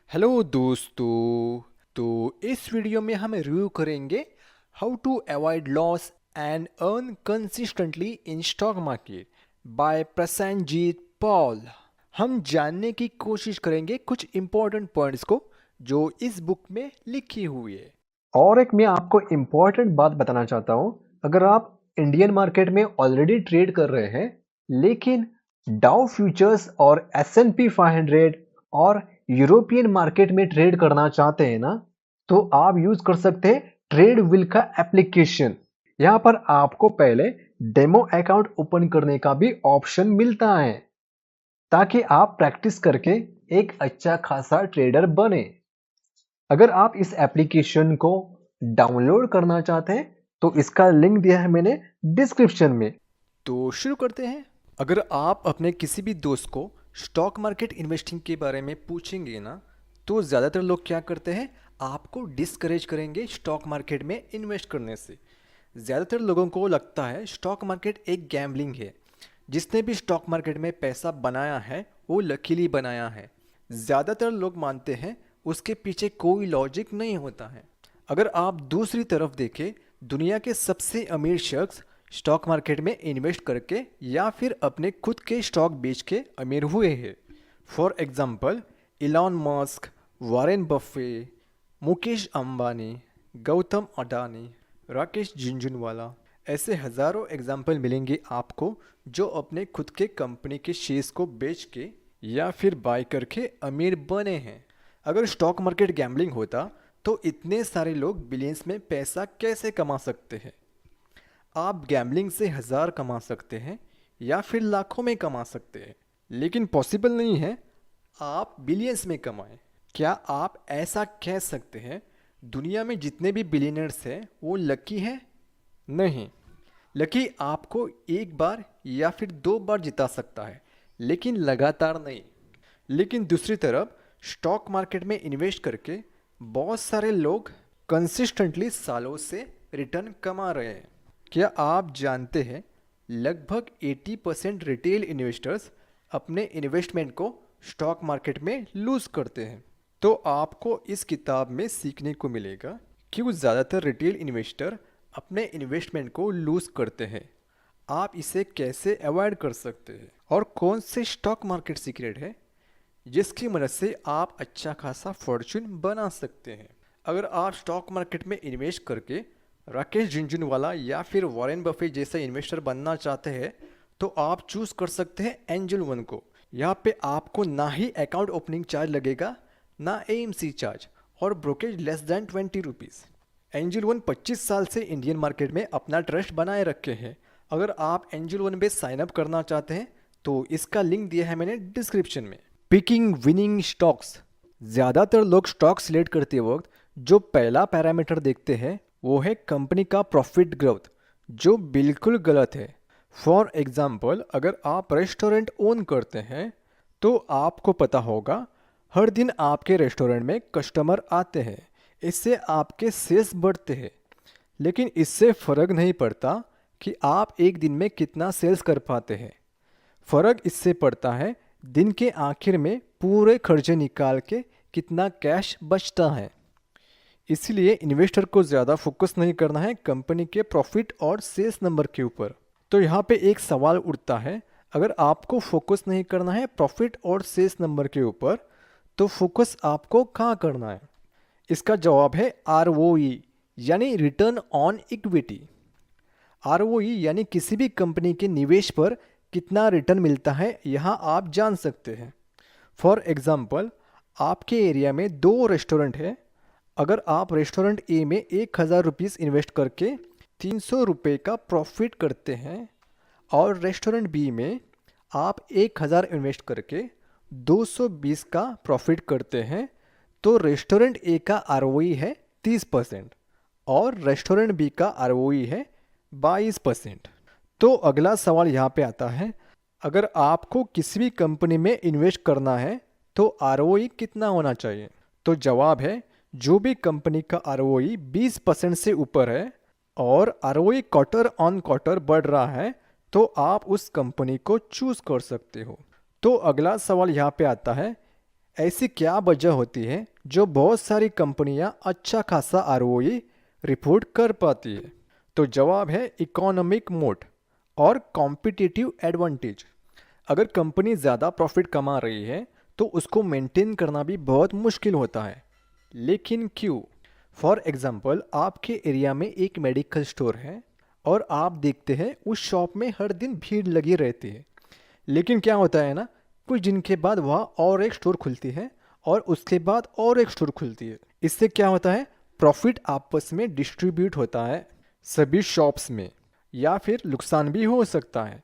Hello दोस्तों। तो इस वीडियो में हम रिव्यू करेंगे how to avoid loss and earn consistently in stock market by Prasenjit Paul. हम जानने की कोशिश करेंगे कुछ इम्पोर्टेंट पॉइंट्स को जो इस बुक में लिखी हुई है। और एक मैं आपको इम्पॉर्टेंट बात बताना चाहता हूँ। अगर आप इंडियन मार्केट में ऑलरेडी ट्रेड कर रहे हैं लेकिन डाउ फ्यूचर्स और S&P 500 और यूरोपियन मार्केट में ट्रेड करना चाहते हैं ना, तो आप यूज कर सकते हैं ट्रेड विल का एप्लीकेशन। यहाँ पर आपको पहले डेमो अकाउंट ओपन करने का भी ऑप्शन मिलता है ताकि आप प्रैक्टिस करके एक अच्छा खासा ट्रेडर बने। अगर आप इस एप्लीकेशन को डाउनलोड करना चाहते हैं तो इसका लिंक दिया है मैंने डिस्क्रिप्शन में। तो शुरू करते हैं। अगर आप अपने किसी भी दोस्त को स्टॉक मार्केट इन्वेस्टिंग के बारे में पूछेंगे ना, तो ज़्यादातर लोग क्या करते हैं, आपको डिस्करेज करेंगे स्टॉक मार्केट में इन्वेस्ट करने से। ज़्यादातर लोगों को लगता है स्टॉक मार्केट एक गैम्बलिंग है। जिसने भी स्टॉक मार्केट में पैसा बनाया है वो लकीली बनाया है। ज़्यादातर लोग मानते हैं उसके पीछे कोई लॉजिक नहीं होता है। अगर आप दूसरी तरफ देखें, दुनिया के सबसे अमीर शख्स स्टॉक मार्केट में इन्वेस्ट करके या फिर अपने खुद के स्टॉक बेच के अमीर हुए हैं। For example, Elon Musk, Warren Buffett, Mukesh Ambani, Gautam Adani, Rakesh Jhunjhunwala, ऐसे हज़ारों एग्जाम्पल मिलेंगे आपको जो अपने खुद के कंपनी के शेयर्स को बेच के या फिर बाय करके अमीर बने हैं। अगर स्टॉक मार्केट गैम्बलिंग होता तो इतने सारे लोग बिलियंस में पैसा कैसे कमा सकते हैं। आप गैम्बलिंग से हज़ार कमा सकते हैं या फिर लाखों में कमा सकते हैं, लेकिन पॉसिबल नहीं है आप बिलियंस में कमाएं। क्या आप ऐसा कह सकते हैं दुनिया में जितने भी बिलियनर्स हैं वो लकी हैं? नहीं। लकी आपको एक बार या फिर दो बार जिता सकता है, लेकिन लगातार नहीं। लेकिन दूसरी तरफ स्टॉक मार्केट में इन्वेस्ट करके बहुत सारे लोग कंसिस्टेंटली सालों से रिटर्न कमा रहे हैं। क्या आप जानते हैं लगभग 80% रिटेल इन्वेस्टर्स अपने इन्वेस्टमेंट को स्टॉक मार्केट में लूज करते हैं। तो आपको इस किताब में सीखने को मिलेगा क्यों ज़्यादातर रिटेल इन्वेस्टर अपने इन्वेस्टमेंट को लूज करते हैं, आप इसे कैसे अवॉइड कर सकते हैं और कौन से स्टॉक मार्केट सीक्रेट है जिसकी मदद से आप अच्छा खासा फॉर्चून बना सकते हैं। अगर आप स्टॉक मार्केट में इन्वेस्ट करके राकेश झुनझुनवाला या फिर वॉरेन बफे जैसा इन्वेस्टर बनना चाहते हैं तो आप चूज कर सकते हैं एंजल वन को। यहाँ पे आपको ना ही अकाउंट ओपनिंग चार्ज लगेगा, ना AMC चार्ज, और brokerage less than 20 rupees. Angel one 25 साल से इंडियन मार्केट में अपना ट्रस्ट बनाए रखे हैं। अगर आप एंजल वन पे साइन अप करना चाहते हैं तो इसका लिंक दिया है मैंने डिस्क्रिप्शन में। Picking winning stocks. ज़्यादातर लोग स्टॉक सिलेक्ट करते वक्त जो पहला पैरामीटर देखते हैं वो है कंपनी का प्रॉफिट ग्रोथ, जो बिल्कुल गलत है। फॉर एग्जाम्पल, अगर आप रेस्टोरेंट ओन करते हैं तो आपको पता होगा हर दिन आपके रेस्टोरेंट में कस्टमर आते हैं, इससे आपके सेल्स बढ़ते हैं। लेकिन इससे फ़र्क नहीं पड़ता कि आप एक दिन में कितना सेल्स कर पाते हैं। फ़र्क इससे पड़ता है दिन के आखिर में पूरे खर्चे निकाल के कितना कैश बचता है। इसलिए इन्वेस्टर को ज़्यादा फोकस नहीं करना है कंपनी के प्रॉफिट और सेल्स नंबर के ऊपर। तो यहाँ पे एक सवाल उठता है, अगर आपको फोकस नहीं करना है प्रॉफिट और सेल्स नंबर के ऊपर तो फोकस आपको कहाँ करना है? इसका जवाब है ROE, यानी रिटर्न ऑन इक्विटी। ROE यानी किसी भी कंपनी के निवेश पर कितना रिटर्न मिलता है, यहाँ आप जान सकते हैं। फॉर एग्जाम्पल, आपके एरिया में दो रेस्टोरेंट है। अगर आप रेस्टोरेंट ए में 1000 रुपीज़ इन्वेस्ट करके 300 रुपये का प्रॉफिट करते हैं और रेस्टोरेंट बी में आप 1000 इन्वेस्ट करके 220 का प्रॉफिट करते हैं, तो रेस्टोरेंट ए का ROE है 30% और रेस्टोरेंट बी का ROE है 22%। तो अगला सवाल यहाँ पे आता है, अगर आपको किसी भी कंपनी में इन्वेस्ट करना है तो ROE कितना होना चाहिए? तो जवाब है, जो भी कंपनी का ROE 20% से ऊपर है और ROE क्वार्टर ऑन क्वार्टर बढ़ रहा है तो आप उस कंपनी को चूज कर सकते हो। तो अगला सवाल यहाँ पे आता है, ऐसी क्या वजह होती है जो बहुत सारी कंपनियां अच्छा खासा आरओई रिपोर्ट कर पाती है? तो जवाब है इकोनॉमिक मोट और कॉम्पिटिटिव एडवांटेज। अगर कंपनी ज़्यादा प्रॉफिट कमा रही है तो उसको मेंटेन करना भी बहुत मुश्किल होता है। लेकिन क्यों? फॉर एग्जांपल, आपके एरिया में एक मेडिकल स्टोर है और आप देखते हैं उस शॉप में हर दिन भीड़ लगी रहती है। लेकिन क्या होता है ना, कुछ दिन के बाद वहाँ और एक स्टोर खुलती है और उसके बाद और एक स्टोर खुलती है। इससे क्या होता है, प्रॉफिट आपस में डिस्ट्रीब्यूट होता है सभी शॉप्स में, या फिर नुकसान भी हो सकता है।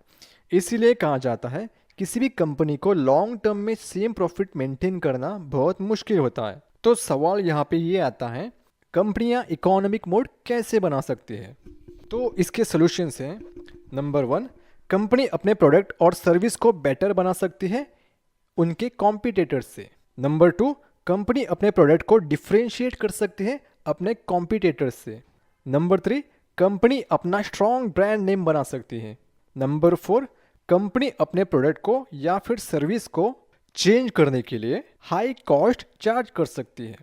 इसीलिए कहा जाता है किसी भी कंपनी को लॉन्ग टर्म में सेम प्रॉफिट मेंटेन करना बहुत मुश्किल होता है। तो सवाल यहाँ पे ये आता है, कंपनियाँ इकोनॉमिक मोड कैसे बना सकती है? तो इसके सॉल्यूशंस हैं। नंबर 1, कंपनी अपने प्रोडक्ट और सर्विस को बेटर बना सकती है उनके कॉम्पिटिटर्स से। नंबर 2, कंपनी अपने प्रोडक्ट को डिफ्रेंशिएट कर सकती है अपने कॉम्पिटिटर्स से। नंबर 3, कंपनी अपना स्ट्रॉन्ग ब्रांड नेम बना सकती है। नंबर 4, कंपनी अपने प्रोडक्ट को या फिर सर्विस को चेंज करने के लिए हाई कॉस्ट चार्ज कर सकती है।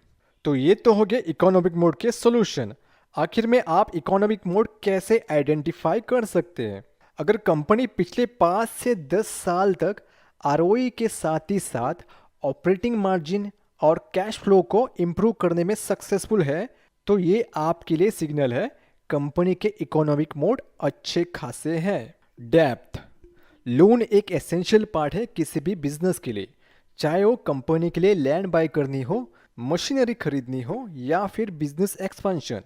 तो ये तो हो गए इकोनॉमिक मोड के सॉल्यूशन। आखिर में आप इकोनॉमिक मोड कैसे आइडेंटिफाई कर सकते हैं? अगर कंपनी पिछले 5 से 10 साल तक आरओई के साथ ही साथ ऑपरेटिंग मार्जिन और कैश फ्लो को इम्प्रूव करने में सक्सेसफुल है, तो ये आपके लिए सिग्नल है कंपनी के इकोनॉमिक मोड अच्छे खासे हैं। डेप्थ लोन एक एसेंशियल पार्ट है किसी भी बिजनेस के लिए, चाहे वो कंपनी के लिए लैंड बाय करनी हो, मशीनरी खरीदनी हो या फिर बिजनेस एक्सपेंशन।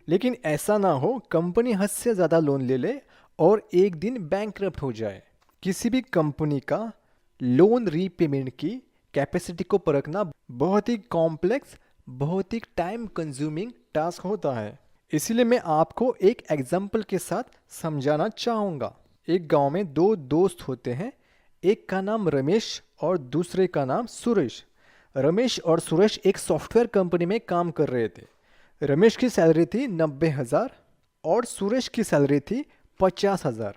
लेकिन ऐसा ना हो कंपनी हद से ज़्यादा लोन ले ले और एक दिन बैंकरप्ट हो जाए। किसी भी कंपनी का लोन रीपेमेंट की कैपेसिटी को परखना बहुत ही कॉम्प्लेक्स, बहुत ही टाइम कंज्यूमिंग टास्क होता है। इसीलिए मैं आपको एक एग्जाम्पल के साथ समझाना चाहूँगा। एक गांव में 2 दोस्त होते हैं, एक का नाम रमेश और दूसरे का नाम सुरेश। रमेश और सुरेश एक सॉफ्टवेयर कंपनी में काम कर रहे थे। रमेश की सैलरी थी 90,000 और सुरेश की सैलरी थी 50,000।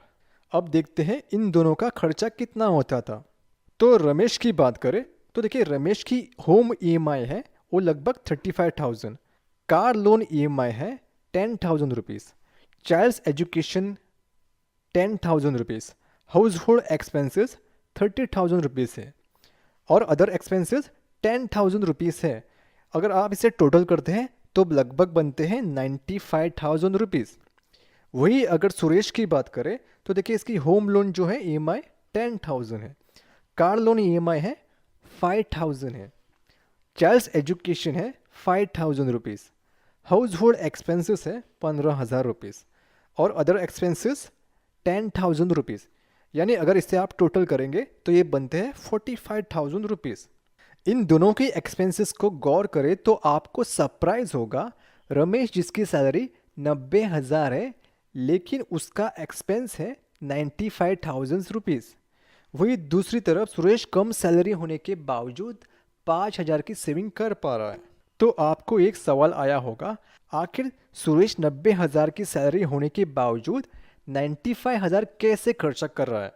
अब देखते हैं इन दोनों का खर्चा कितना होता था। तो रमेश की बात करें तो देखिए, रमेश की होम ईएमआई है वो लगभग 35,000, कार लोन ईएमआई है 10,000 rupees, child's education 10,000 rupees, household expenses 30,000 rupees है और अदर एक्सपेंसेस 10,000 रुपीज़ है। अगर आप इसे टोटल करते हैं तो लगभग बनते हैं 95,000 रुपीज़। वही अगर सुरेश की बात करें तो देखिए, इसकी होम लोन जो है ईएमआई 10,000 है, कार लोन ईएमआई है 5,000 है, चाइल्ड्स एजुकेशन है 5,000 रुपीज़, हाउस होल्ड एक्सपेंसेस है 15,000 रुपीज़ और अदर एक्सपेंसेस 10,000 रुपीज़। यानी अगर इसे आप टोटल करेंगे तो ये बनते हैं 45,000 रुपीज़। इन दोनों के एक्सपेंसेस को गौर करें तो आपको सरप्राइज होगा, रमेश जिसकी सैलरी 90,000 है लेकिन उसका एक्सपेंस है 95,000 रुपीज़। वही दूसरी तरफ सुरेश कम सैलरी होने के बावजूद 5,000 की सेविंग कर पा रहा है। तो आपको एक सवाल आया होगा, आखिर सुरेश 90,000 की सैलरी होने के बावजूद 95,000 कैसे खर्चा कर रहा है?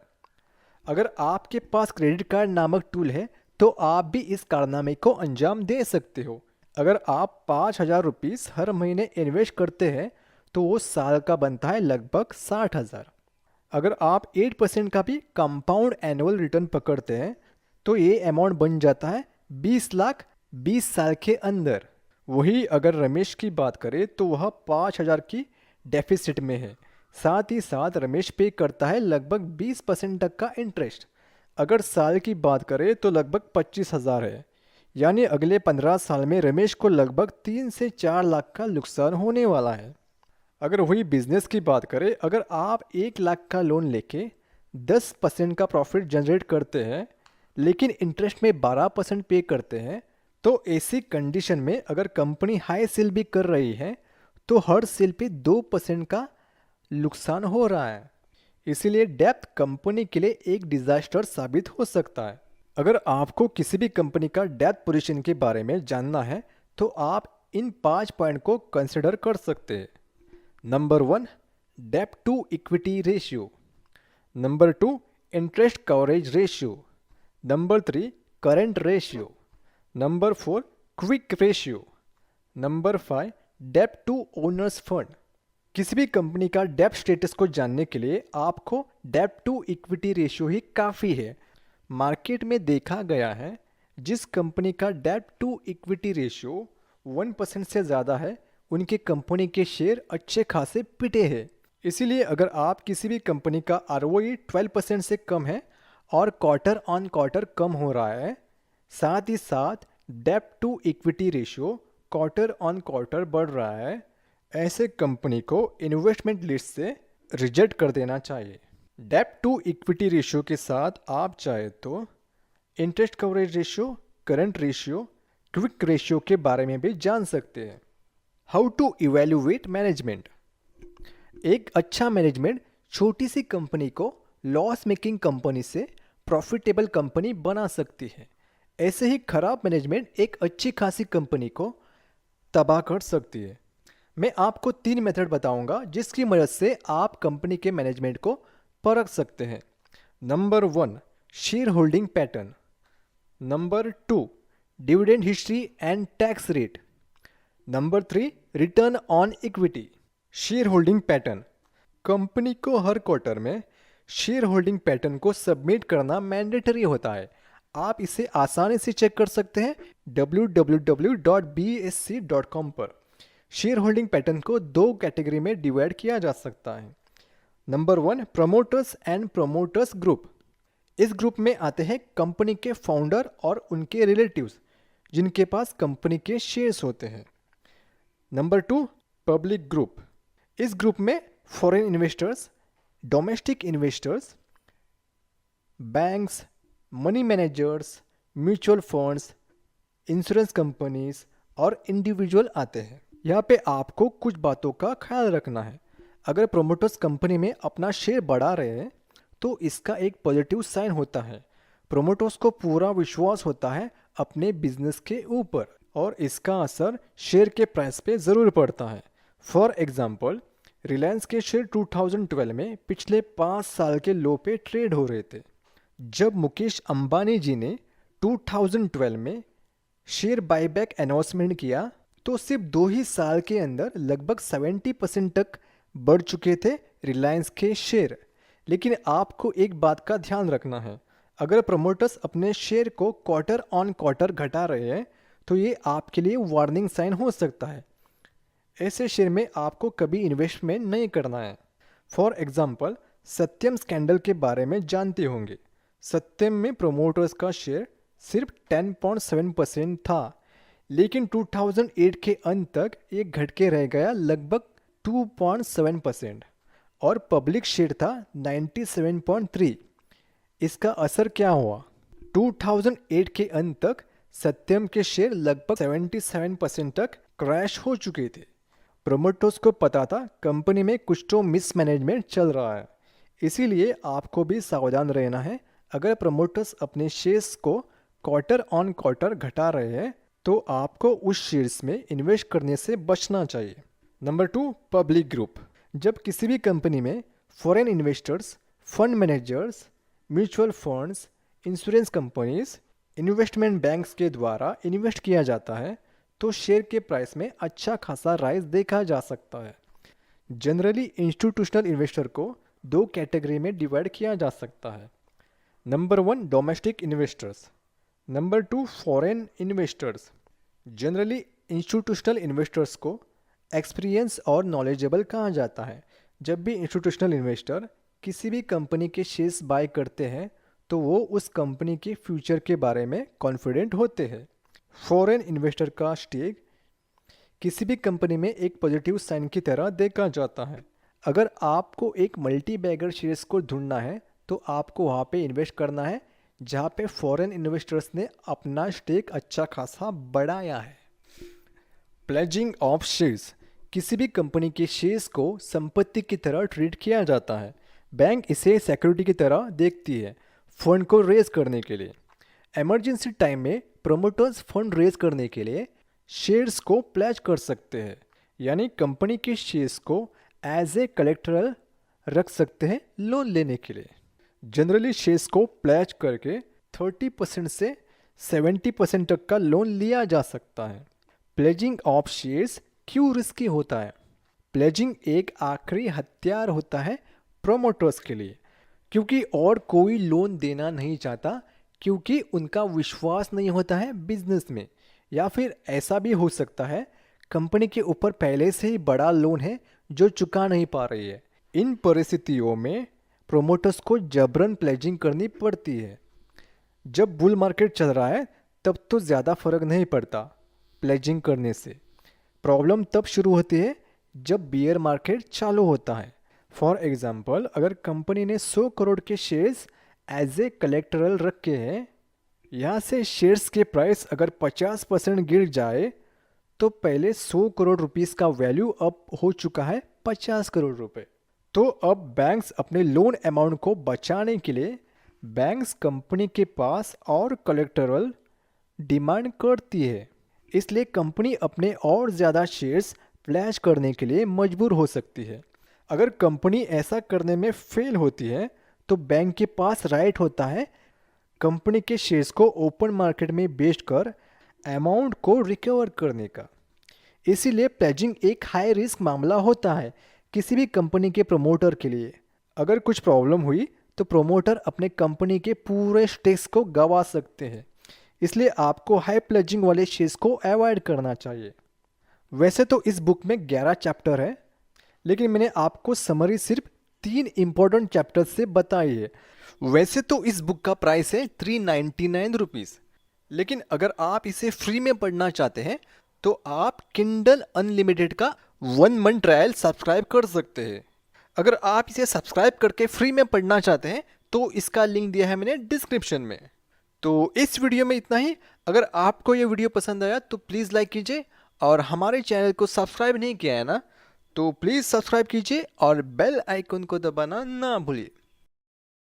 अगर आपके पास क्रेडिट कार्ड नामक टूल है तो आप भी इस कारनामे को अंजाम दे सकते हो। अगर आप 5,000 रुपीज़ हर महीने इन्वेस्ट करते हैं तो वो साल का बनता है लगभग 60,000। अगर आप 8% का भी कंपाउंड एनुअल रिटर्न पकड़ते हैं तो ये अमाउंट बन जाता है 20 लाख 20 साल के अंदर। वही अगर रमेश की बात करें तो वह 5,000 की डेफिसिट में है, साथ ही साथ रमेश पे करता है लगभग 20% तक का इंटरेस्ट। अगर साल की बात करें तो लगभग 25,000 है, यानी अगले 15 साल में रमेश को लगभग 3 से 4 लाख का नुकसान होने वाला है। अगर वही बिजनेस की बात करें, अगर आप 1 लाख का लोन लेके 10% का प्रॉफिट जनरेट करते हैं लेकिन इंटरेस्ट में 12% पे करते हैं, तो ऐसी कंडीशन में अगर कंपनी हाई सेल भी कर रही है तो हर सेल पे 2% का नुकसान हो रहा है। इसीलिए डेप्थ कंपनी के लिए एक डिजास्टर साबित हो सकता है। अगर आपको किसी भी कंपनी का डेप्थ पोजीशन के बारे में जानना है तो आप इन 5 पॉइंट को कंसिडर कर सकते हैं। नंबर 1, डेप्थ to equity ratio. Number 2, interest coverage ratio. Number 3, current ratio. Number 4 quick ratio. Number 5 डेब्ट टू ओनर्स फंड। किसी भी कंपनी का डेब्ट स्टेटस को जानने के लिए आपको डेब्ट टू इक्विटी रेशियो ही काफ़ी है। मार्केट में देखा गया है जिस कंपनी का डेब्ट टू इक्विटी रेशियो 1% से ज़्यादा है उनके कंपनी के शेयर अच्छे खासे पिटे हैं। इसीलिए अगर आप किसी भी कंपनी का ROE 12% से कम है और क्वार्टर ऑन क्वार्टर कम हो रहा है, साथ ही साथ डेब्ट to equity ratio quarter on quarter बढ़ रहा है, ऐसे कंपनी को इन्वेस्टमेंट लिस्ट से रिजेक्ट कर देना चाहिए। डेब्ट टू इक्विटी रेशियो के साथ आप चाहे तो interest coverage ratio, current ratio, quick ratio के बारे में भी जान सकते हैं। How to evaluate management. एक अच्छा मैनेजमेंट छोटी सी कंपनी को लॉस मेकिंग कंपनी से प्रॉफिटेबल कंपनी बना सकती है। ऐसे ही खराब मैनेजमेंट एक अच्छी खासी कंपनी को तबाह कर सकती है। मैं आपको 3 मेथड बताऊंगा जिसकी मदद से आप कंपनी के मैनेजमेंट को परख सकते हैं। Number 1 share holding pattern. Number 2 dividend history and tax rate. Number 3 return on equity. Share holding pattern. Company को हर क्वार्टर में शेयर होल्डिंग पैटर्न को सबमिट करना मैंडेटरी होता है। आप इसे आसानी से चेक कर सकते हैं www.bsc.com पर। शेयर होल्डिंग पैटर्न को 2 कैटेगरी में डिवाइड किया जा सकता है। Number 1 promoters and promoters group. इस ग्रुप में आते हैं कंपनी के फाउंडर और उनके रिलेटिव्स जिनके पास कंपनी के शेयर्स होते हैं। Number 2 public group. इस ग्रुप में foreign investors, domestic investors, banks, money managers, mutual funds, insurance companies और इंडिविजुअल आते हैं। यहाँ पे आपको कुछ बातों का ख्याल रखना है। अगर प्रोमोटर्स कंपनी में अपना शेयर बढ़ा रहे हैं तो इसका एक पॉजिटिव साइन होता है। प्रोमोटर्स को पूरा विश्वास होता है अपने बिजनेस के ऊपर और इसका असर शेयर के प्राइस पे ज़रूर पड़ता है। फॉर एग्जांपल रिलायंस के शेयर 2012 में पिछले 5 साल के लो पे ट्रेड हो रहे थे। जब मुकेश अंबानी जी ने 2012 में शेयर बायबैक अनाउंसमेंट किया तो सिर्फ 2 ही साल के अंदर लगभग 70% तक बढ़ चुके थे रिलायंस के शेयर। लेकिन आपको एक बात का ध्यान रखना है, अगर प्रमोटर्स अपने शेयर को क्वार्टर ऑन क्वार्टर घटा रहे हैं तो ये आपके लिए वार्निंग साइन हो सकता है। ऐसे शेयर में आपको कभी इन्वेस्टमेंट नहीं करना है। फॉर एग्जाम्पल सत्यम स्कैंडल के बारे में जानते होंगे। सत्यम में प्रमोटर्स का शेयर सिर्फ 10.7% था, लेकिन 2008 के अंत तक ये घट के रह गया लगभग 2.7% और पब्लिक शेयर था 97.3। इसका असर क्या हुआ? 2008 के अंत तक सत्यम के शेयर लगभग 77% तक क्रैश हो चुके थे। प्रमोटर्स को पता था कंपनी में कुछ तो मिसमैनेजमेंट चल रहा है, इसीलिए आपको भी सावधान रहना है। अगर प्रमोटर्स अपने शेयर्स को क्वार्टर ऑन क्वार्टर घटा रहे हैं तो आपको उस शेयर्स में इन्वेस्ट करने से बचना चाहिए। Number 2 public group. जब किसी भी कंपनी में foreign investors, fund managers, mutual funds, insurance companies, investment banks के द्वारा इन्वेस्ट किया जाता है तो शेयर के प्राइस में अच्छा खासा राइज देखा जा सकता है। जनरली इंस्टीट्यूशनल इन्वेस्टर को 2 कैटेगरी में डिवाइड किया जा सकता है। Number 1 domestic investors, number 2 foreign investors. Generally institutional investors को एक्सपीरियंस और नॉलेजेबल कहा जाता है। जब भी इंस्टीट्यूशनल इन्वेस्टर किसी भी कंपनी के शेयर्स बाय करते हैं तो वो उस कंपनी के फ्यूचर के बारे में कॉन्फिडेंट होते हैं। फॉरेन इन्वेस्टर का स्टेक किसी भी कंपनी में एक पॉजिटिव साइन की तरह देखा जाता है। अगर आपको एक मल्टी बैगर शेयर्स को ढूंढना है तो आपको वहाँ पे इन्वेस्ट करना है जहाँ पे फॉरेन इन्वेस्टर्स ने अपना स्टेक अच्छा खासा बढ़ाया है। Pledging of shares. किसी भी कंपनी के शेयर्स को संपत्ति की तरह ट्रीट किया जाता है। बैंक इसे सिक्योरिटी की तरह देखती है फंड को रेज करने के लिए। इमरजेंसी टाइम में प्रमोटर्स फंड रेज करने के लिए शेयर्स को प्लेज कर सकते हैं, यानी कंपनी के शेयर्स को एज ए कलेक्टरल रख सकते हैं लोन लेने के लिए। जनरली शेयर्स को प्लेज करके 30% से 70% तक का लोन लिया जा सकता है। प्लेजिंग ऑफ शेयर्स क्यों रिस्की होता है? प्लेजिंग एक आखिरी हथियार होता है प्रोमोटर्स के लिए, क्योंकि और कोई लोन देना नहीं चाहता, क्योंकि उनका विश्वास नहीं होता है बिजनेस में, या फिर ऐसा भी हो सकता है कंपनी के ऊपर पहले से ही बड़ा लोन है जो चुका नहीं पा रही है। इन परिस्थितियों में प्रोमोटर्स को जबरन प्लेजिंग करनी पड़ती है। जब बुल मार्केट चल रहा है तब तो ज़्यादा फर्क नहीं पड़ता प्लेजिंग करने से। प्रॉब्लम तब शुरू होती है जब बियर मार्केट चालू होता है। फॉर एग्जांपल, अगर कंपनी ने 100 करोड़ के शेयर्स एज ए कलेक्टरल रखे हैं, यहाँ से शेयर्स के प्राइस अगर 50% गिर जाए तो पहले 100 करोड़ रुपीस का वैल्यू अब हो चुका है 50 करोड़ रुपए। तो अब बैंक्स अपने लोन अमाउंट को बचाने के लिए बैंक्स कंपनी के पास और कलेक्टरल डिमांड करती है, इसलिए कंपनी अपने और ज़्यादा शेयर्स फ्लैश करने के लिए मजबूर हो सकती है। अगर कंपनी ऐसा करने में फेल होती है तो बैंक के पास राइट होता है कंपनी के शेयर्स को ओपन मार्केट में बेचकर अमाउंट को रिकवर करने का। इसीलिए प्लेजिंग एक हाई रिस्क मामला होता है किसी भी कंपनी के प्रमोटर के लिए। अगर कुछ प्रॉब्लम हुई तो प्रमोटर अपने कंपनी के पूरे स्टेक्स को गंवा सकते हैं, इसलिए आपको हाई प्लेजिंग वाले शेयर्स को अवॉइड करना चाहिए। वैसे तो इस बुक में 11 चैप्टर है, लेकिन मैंने आपको समरी सिर्फ 3 इम्पोर्टेंट चैप्टर से बताई है। वैसे तो इस बुक का प्राइस है 399 रुपीज़, लेकिन अगर आप इसे फ्री में पढ़ना चाहते हैं तो आप किंडल अनलिमिटेड का 1 मंथ ट्रायल सब्सक्राइब कर सकते हैं। अगर आप इसे सब्सक्राइब करके फ्री में पढ़ना चाहते हैं तो इसका लिंक दिया है मैंने डिस्क्रिप्शन में। तो इस वीडियो में इतना ही। अगर आपको ये वीडियो पसंद आया तो प्लीज़ लाइक कीजिए, और हमारे चैनल को सब्सक्राइब नहीं किया है ना तो प्लीज़ सब्सक्राइब कीजिए और बेल आइकन को दबाना ना भूलिए।